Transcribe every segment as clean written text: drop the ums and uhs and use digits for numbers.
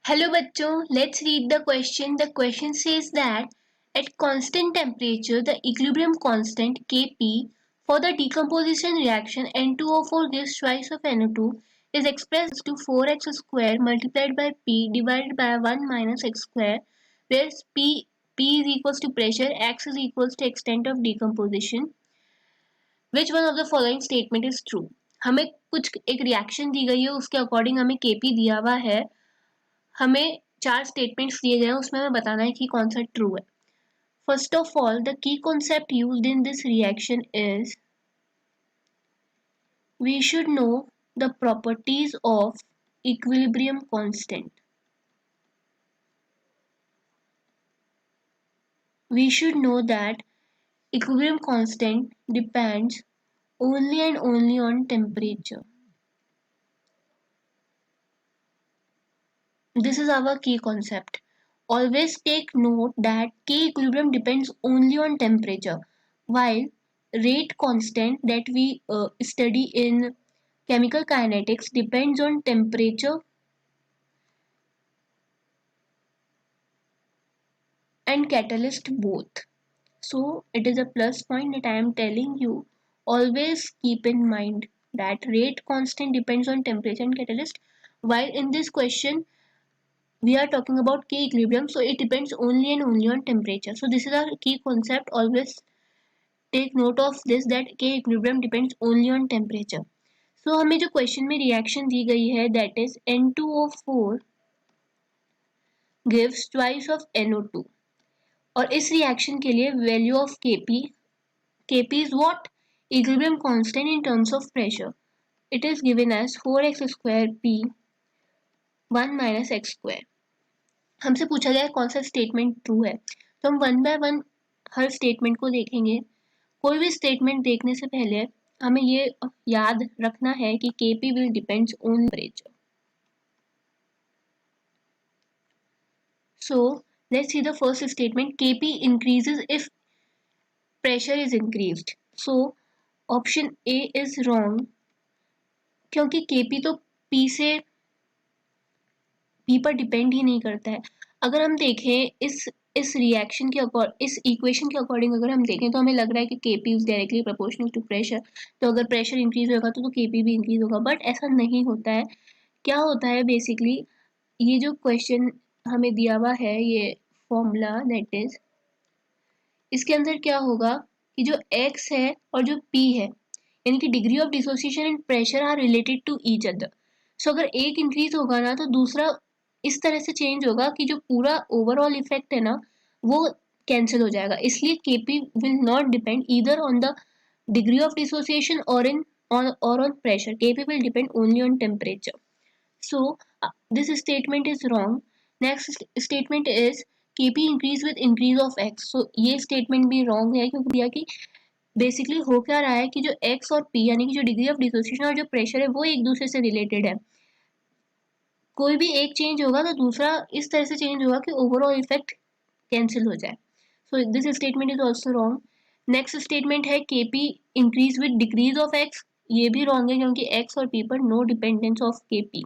Hello बच्चों, let's read the question. The question says that at constant temperature, the equilibrium constant Kp for the decomposition reaction N2O4 gives twice of NO2 is expressed to 4x square multiplied by P divided by 1 minus x square, where P is equals to pressure, x is equals to extent of decomposition. Which one of the following statement is true? हमें कुछ एक reaction दी गई है, उसके according हमें Kp दिया हुआ है, हमें 4 स्टेटमेंट्स दिए गए हैं, उसमें हमें बताना है कि कौन सा ट्रू है। First of all, the key concept used in this reaction is we should know the properties of equilibrium constant. We should know that equilibrium constant depends only and only on temperature. This is our key concept. Always take note that K equilibrium depends only on temperature, while rate constant that we study in chemical kinetics depends on temperature and catalyst both. So it is a plus point that I am telling you. Always keep in mind that rate constant depends on temperature and catalyst, while in this question we are talking about K equilibrium, so it depends only and only on temperature. So this is our key concept. Always take note of this, that K equilibrium depends only on temperature. So हमें जो question में reaction दी गई है that is N2O4 gives twice of NO2, और इस reaction के लिए value of Kp is what? Equilibrium constant in terms of pressure. It is given as 4x square P 1 minus x square. हमसे पूछा गया है कौन सा स्टेटमेंट ट्रू है, तो हम one by one her statement को देखेंगे। कोई भी स्टेटमेंट देखने से पहले हमें ये याद रखना है कि Kp will depends on temperature. So let's see the first statement. Kp increases if pressure is increased. So option A is wrong, क्योंकि Kp तो P पर डिपेंड ही नहीं करता है। अगर हम देखें इस रिएक्शन के इस इक्वेशन के अकॉर्डिंग अगर हम देखें तो हमें लग रहा है कि Kp is directly proportional to pressure, तो अगर प्रेशर इंक्रीज होगा तो Kp भी इंक्रीज होगा, बट ऐसा नहीं होता है। क्या होता है बेसिकली, ये जो क्वेश्चन हमें दिया हुआ है, ये फॉर्मूला दैट इज, इसके अंदर क्या होगा कि जो x है और जो p है, यानी कि degree of dissociation and pressure are related to each other. So अगर एक इंक्रीज होगा ना तो दूसरा इस तरह से चेंज होगा कि जो पूरा ओवरऑल इफेक्ट है ना वो कैंसिल हो जाएगा। इसलिए Kp will not depend either on the degree of dissociation और on pressure. Kp will depend only on temperature. So this statement is wrong. Next statement is Kp increase with increase of x. So ये statement भी wrong है, क्योंकि भैया कि basically हो क्या रहा है कि जो x और p यानी कि जो डिग्री ऑफ डिसोसिएशन और जो प्रेशर है वो एक दूसरे से रिलेटेड है। कोई भी एक चेंज होगा तो दूसरा इस तरह से चेंज होगा कि ओवरऑल इफेक्ट कैंसिल हो जाए। So this statement is also wrong. Next statement है Kp increase with decrease of x। ये भी रॉन्ग है, क्योंकि x और p पर no dependence of Kp।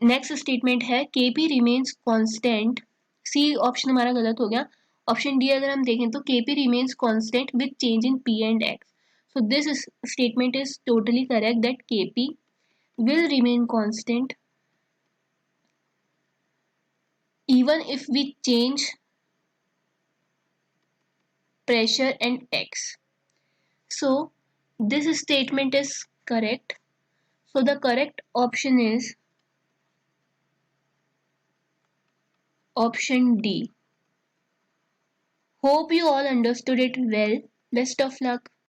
Next statement है Kp remains constant. C option हमारा गलत हो गया। ऑप्शन डी अगर हम देखें तो Kp remains constant with change in p and x. So this statement is totally correct, that Kp will remain constant even if we change pressure and x. So this statement is correct. So the correct option is option D. Hope you all understood it well. Best of luck.